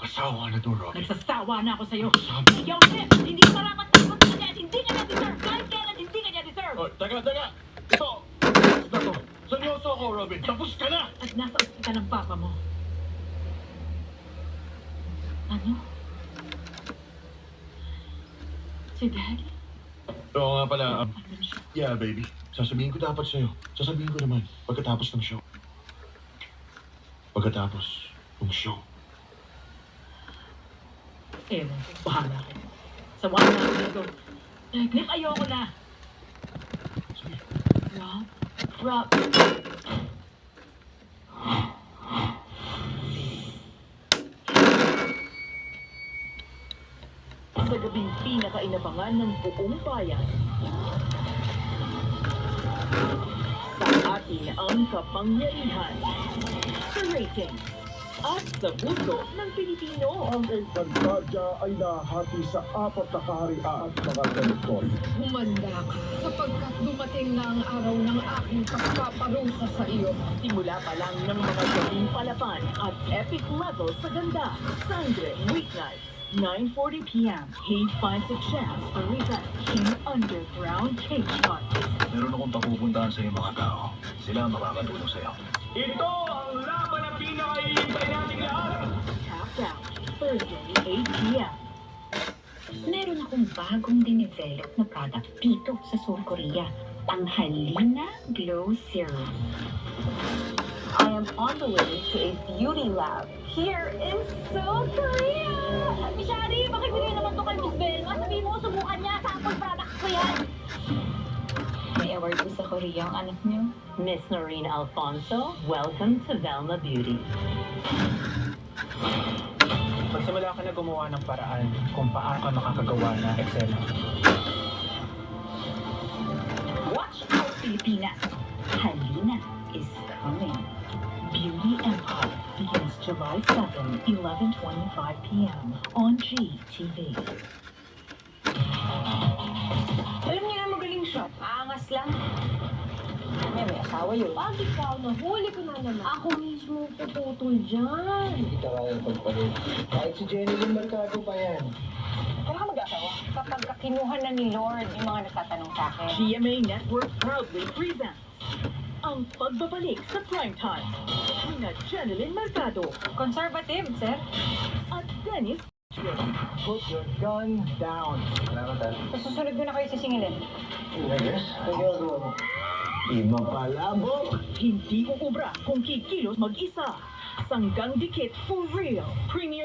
Asawa na to, Robin. Nagsasawa na ako sa'yo. Sabi. Joseph, hindi ka marapat takot sa kanya at hindi ka niya deserve. Kahit kailan hindi ka niya deserve. Oh, taga! Ito! Tapos na to. Seryoso ako, Robin. Tapos ka na! At nasa ospital ang papa mo. Ano? Si Daddy? Oo nga pala. Ano siya? Yeah, baby. Sasabihin ko dapat sa'yo. Sasabihin ko naman. Pagkatapos ng show. Pagkatapos ng show. Ewan ko, bahala ko. Sawa na ako dito. Nip, ayoko na. Sige. Rob. Sa gabing pinakainabangan ng buong bayan. Sa atin ang kapangyarihan. Sa ratings. At sa puso ng Pilipino. Ang Encantadia ay nahati sa 4 na kaharian at mga teritoryo. Humanda ka sapagkat dumating na ang araw ng aking pagpaparusa sa iyo. Simula pa lang ng mga gabing palaban at epic level sa ganda. Sangre, weeknights, 9:40 p.m. Hate finds a chance for revenge in underground cage fights. Meron akong papupuntahan sa mga tao. Sila ang makakatulong sa'yo. Ito ang laban na pinakahihintay nating lahat! Tapped out, Thursday, 8 p.m. Meron akong bagong dinevelop na product dito sa South Korea. Ang Halina Glow Serum. I am on the way to a beauty lab here in South Korea. Miss Shari, bakit bigay naman to kay Miss Velma? Sabihin mo, subukan niya. Sample product ko yan. May award ko sa Korea ang anak niyo. Miss Noreen Alfonso, welcome to Velma Beauty. Magsimula ka na gumawa ng paraan kung paano ka makakagawa ng eksena. Watch out, Pilipinas! Halina is coming. Beauty Empire begins July 7, 11:25 p.m. on GTV. Alam niyo na magaling siya. Aangas lang. May asawa yun. Pag ikaw, nahuli ko na naman. Ako mismo puputol dyan. Hindi ka kaya pagpalit. Kahit si Jenny Lynn Mercado pa yan. Kaya ka mag-asawa. Kapag kinuha na ni Lord yung mga nagtatanong sa akin. GMA Network proudly presents ang pagbabalik sa primetime ni Jeneline Mercado Conservative, sir. at Dennis Put your gun down. Salamat, Tal. Sa susunod mo na kayo sisingilin. Yes? Nagyagawa mo. Iba palabo. Hindi uubra kung kikilos mag-isa. Sanggang dikit for real. Premier